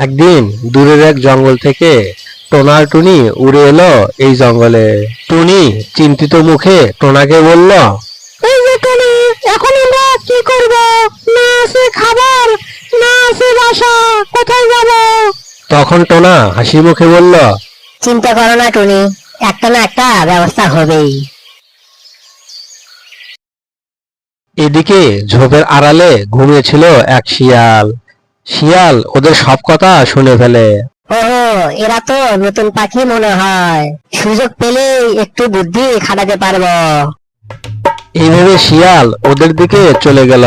একদিন দূরের এক জঙ্গল থেকে টোনা আর টুনি উড়ে এলো এই জঙ্গলে। টুনি চিন্তিত মুখে টোনাকে বলল, এই যে টনি, এখন আমরা কি করব? না আছে খাবার, না আছে বাসা, কোথায় যাব? তখন টোনা হাসি মুখে বলল, চিন্তা করো না টনি, একটা না একটা ব্যবস্থা হবেই। এদিকে ঝোপের আড়ালে ঘুমিয়েছিল এক শিয়াল। শিয়াল ওদের সব কথা শুনে ফেলে। ও, এরা তো নতুন পাখি মনে হয়, সুযোগ পেলেই একটু বুদ্ধি খাটাতে পারবো। এইভাবে শিয়াল ওদের দিকে চলে গেল।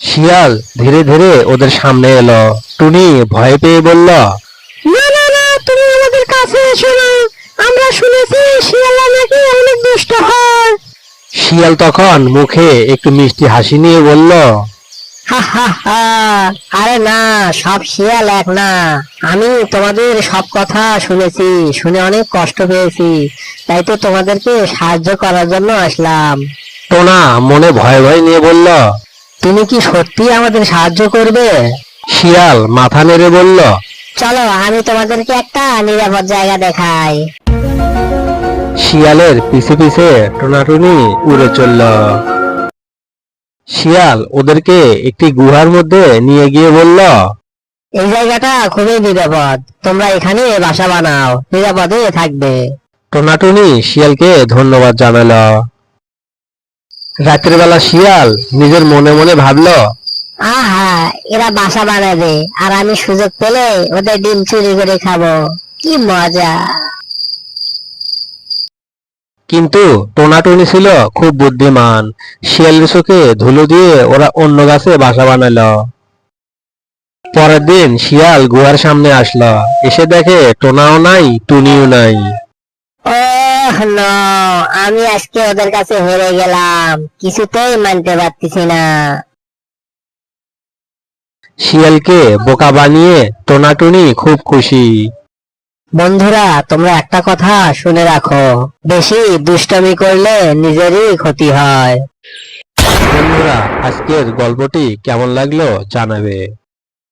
শিয়াল ধীরে ধীরে ওদের সামনে এলো। টুনি ভয় পেয়ে বলল, না না না, তুমি আমাদের কাছে এসো না, আমরা শুনেছি শিয়ালরা নাকি অনেক দুষ্ট হয়। শিয়াল তখন মুখে একটু মিষ্টি হাসি নিয়ে বলল, হা হা হা, আরে না, সব শিয়াল এক না। আমি তোমাদের সব কথা শুনেছি, শুনে অনেক কষ্ট পেয়েছি, তাই তো তোমাদেরকে সাহায্য করার জন্য আসলাম। টোনা মনে ভয় ভয় নিয়ে বলল। তুমি কি সত্যি আমাদের সাহায্য করবে? শিয়াল মাথা নেড়ে বলল, চলো, আমি তোমাদেরকে একটা নিরাপদ জায়গা দেখাই। শিয়ালের পিছে পিছে টোনাটুনি উড়ে চলল। শিয়াল ওদেরকে একটি গুহার মধ্যে নিয়ে গিয়ে বলল, এই জায়গাটা খুবই নিরাপদ, তোমরা এখানে বাসা বানাও, নিরাপদে থাকবে। টোনাটুনি শিয়ালকে ধন্যবাদ জানালো। রাতের বেলা শিয়াল নিজের মনে মনে ভাবলো, আহা, এরা বাসা বানাবে আর আমি সুযোগ পেলে ওদের ডিম চুরি করে খাবো, কি মজা। কিন্তু টোনাটুনি ছিল খুব বুদ্ধিমান। শিয়ালের চোখে ধুলো দিয়ে ওরা অন্য গাছে বাসা বানালো। পরের দিন শিয়াল গুহার সামনে আসলো। এসে দেখে টোনাও নাই, টুনিও নাই। ওহ নো, আমি আজকে ওদের কাছে হেরে গেলাম, কিছুতেই মানতে পারতেছি না। শিয়ালকে বোকা বানিয়ে টোনাটুনি খুব খুশি। বন্ধুরা, তোমরা একটা কথা শুনে রাখো, বেশি দুষ্টামি করলে নিজেরই ক্ষতি হয়। বন্ধুরা, আজকের গল্পটি কেমন লাগলো জানাবে।